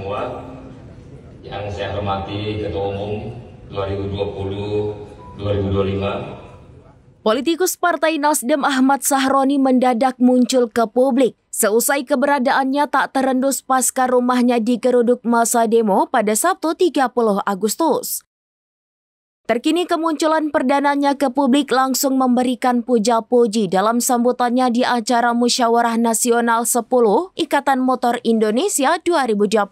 Semua yang saya hormati Ketua Umum 2020-2025. Politikus Partai Nasdem Ahmad Sahroni mendadak muncul ke publik seusai keberadaannya tak terendus pasca rumahnya digeruduk massa demo pada Sabtu 30 Agustus. Terkini kemunculan perdananya ke publik langsung memberikan puja-puji dalam sambutannya di acara Musyawarah Nasional 10 Ikatan Motor Indonesia 2025.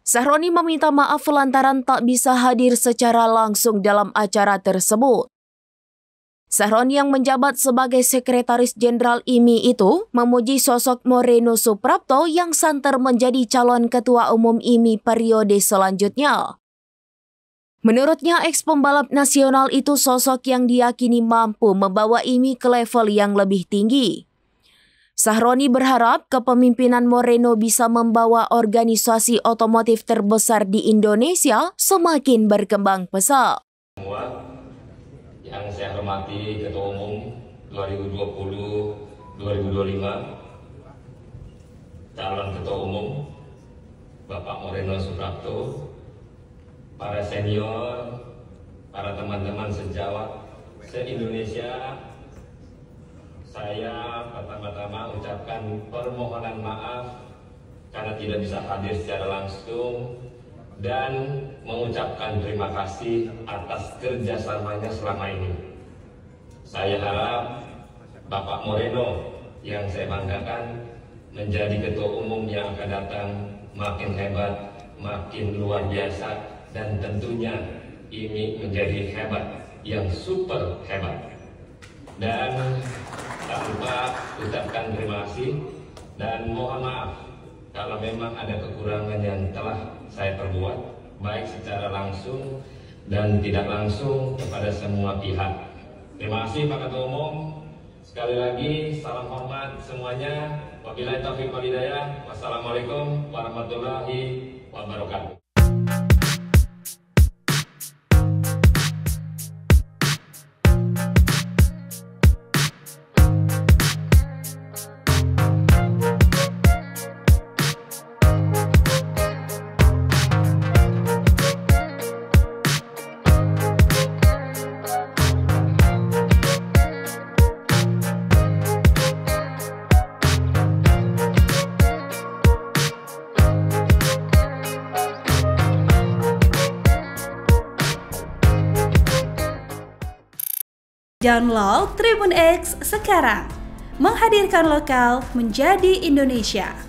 Sahroni meminta maaf lantaran tak bisa hadir secara langsung dalam acara tersebut. Sahroni yang menjabat sebagai Sekretaris Jenderal IMI itu memuji sosok Moreno Suprapto yang santer menjadi calon Ketua Umum IMI periode selanjutnya. Menurutnya, eks-pembalap nasional itu sosok yang diyakini mampu membawa IMI ke level yang lebih tinggi. Sahroni berharap kepemimpinan Moreno bisa membawa organisasi otomotif terbesar di Indonesia semakin berkembang pesat. Semua yang saya hormati Ketua Umum 2020-2025, calon Ketua Umum Bapak Moreno Suprapto, para senior, para teman-teman sejawat se-Indonesia, saya pertama-tama ucapkan permohonan maaf karena tidak bisa hadir secara langsung dan mengucapkan terima kasih atas kerjasamanya selama ini. Saya harap Bapak Moreno yang saya banggakan menjadi Ketua Umum yang akan datang makin hebat, makin luar biasa, dan tentunya ini menjadi hebat, yang super hebat. Dan tak lupa ucapkan terima kasih dan mohon maaf kalau memang ada kekurangan yang telah saya perbuat, baik secara langsung dan tidak langsung kepada semua pihak. Terima kasih Pak Ketua Umum. Sekali lagi, salam hormat semuanya. Wabillahi taufiq wal hidayah. Wassalamualaikum warahmatullahi wabarakatuh. Download Tribun X sekarang, menghadirkan lokal menjadi Indonesia.